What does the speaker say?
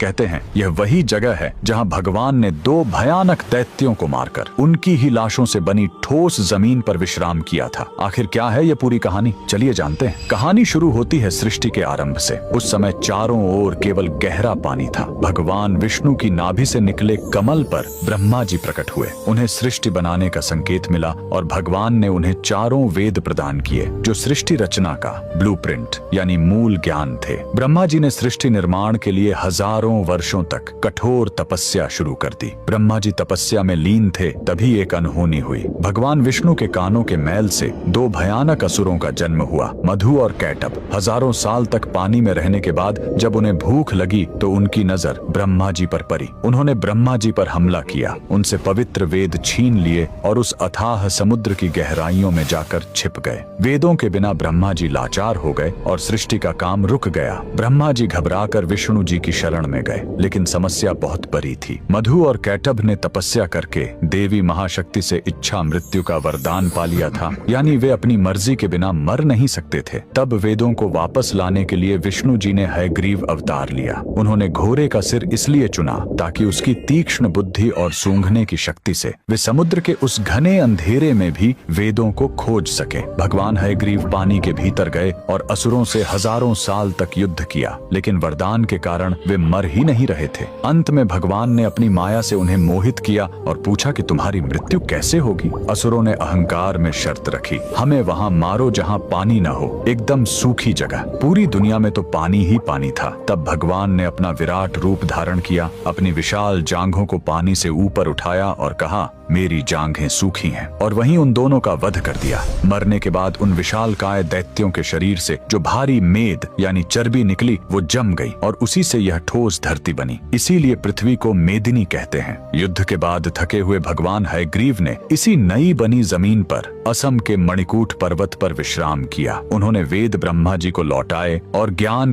कहते हैं यह वही जगह है जहाँ भगवान ने 2 भयानक दैत्यों को मारकर उनकी ही लाशों से बनी ठोस जमीन पर विश्राम किया था। आखिर क्या है यह पूरी कहानी, चलिए जानते हैं। कहानी शुरू होती है सृष्टि के आरंभ से। उस समय चारों ओर केवल गहरा पानी था। भगवान विष्णु की नाभि से निकले कमल पर ब्रह्मा जी प्रकट हुए। उन्हें सृष्टि बनाने का संकेत मिला और भगवान ने उन्हें चारों वेद प्रदान किए जो सृष्टि रचना का ब्लूप्रिंट यानी मूल ज्ञान थे। ब्रह्मा जी ने सृष्टि निर्माण के लिए हजारों वर्षों तक कठोर तपस्या शुरू कर दी। ब्रह्मा जी तपस्या में लीन थे, तभी एक अनहोनी हुई। भगवान विष्णु के कानों के मैल से 2 भयानक असुरों का जन्म हुआ, मधु और कैटभ। हजारों साल तक पानी में रहने के बाद जब उन्हें भूख लगी तो उनकी नजर ब्रह्मा जी पर पड़ी। उन्होंने ब्रह्मा जी पर हमला किया, उनसे पवित्र वेद छीन लिए और उस अथाह समुद्र की गहराइयों में जाकर छिप गए। वेदों के बिना ब्रह्मा जी लाचार हो गए और सृष्टि का काम रुक गया। ब्रह्मा जी घबराकर विष्णु जी की शरण में गए, लेकिन समस्या बहुत बड़ी थी। मधु और कैटभ ने तपस्या करके देवी महाशक्ति से इच्छा मृत्यु का वरदान पा लिया था, यानी वे अपनी मर्जी के बिना मर नहीं सकते थे। तब वेदों को वापस लाने के लिए विष्णु जी ने हयग्रीव अवतार लिया। उन्होंने घोड़े का सिर इसलिए चुना ताकि उसकी तीक्ष्ण बुद्धि और सूंघने की शक्ति से वे समुद्र के उस घने अंधेरे में भी वेदों को खोज सके। भगवान हयग्रीव पानी के भीतर गए और असुरों से हजारों साल तक युद्ध किया, लेकिन वरदान के कारण वे मर ही नहीं रहे थे। अंत में भगवान ने अपनी माया से उन्हें मोहित किया और पूछा कि तुम्हारी मृत्यु कैसे होगी। असुरों ने अहंकार में शर्त रखी, हमें वहां मारो जहां पानी न हो, एकदम सूखी जगह। पूरी दुनिया में तो पानी ही पानी था। तब भगवान ने अपना विराट रूप धारण किया, अपनी विशाल जांघों को पानी से ऊपर उठाया और कहा, मेरी जांघें सूखी हैं, और वहीं उन दोनों का वध कर दिया। मरने के बाद उन विशालकाय दैत्यों के शरीर से जो भारी मेद यानी चर्बी निकली वो जम गई और उसी से यह ठोस धरती बनी। इसीलिए पृथ्वी को मेदिनी कहते हैं। युद्ध के बाद थके हुए भगवान हयग्रीव ने इसी नई बनी जमीन पर असम के मणिकूट पर्वत पर विश्राम किया। उन्होंने वेद ब्रह्मा जी को लौटाए और ज्ञान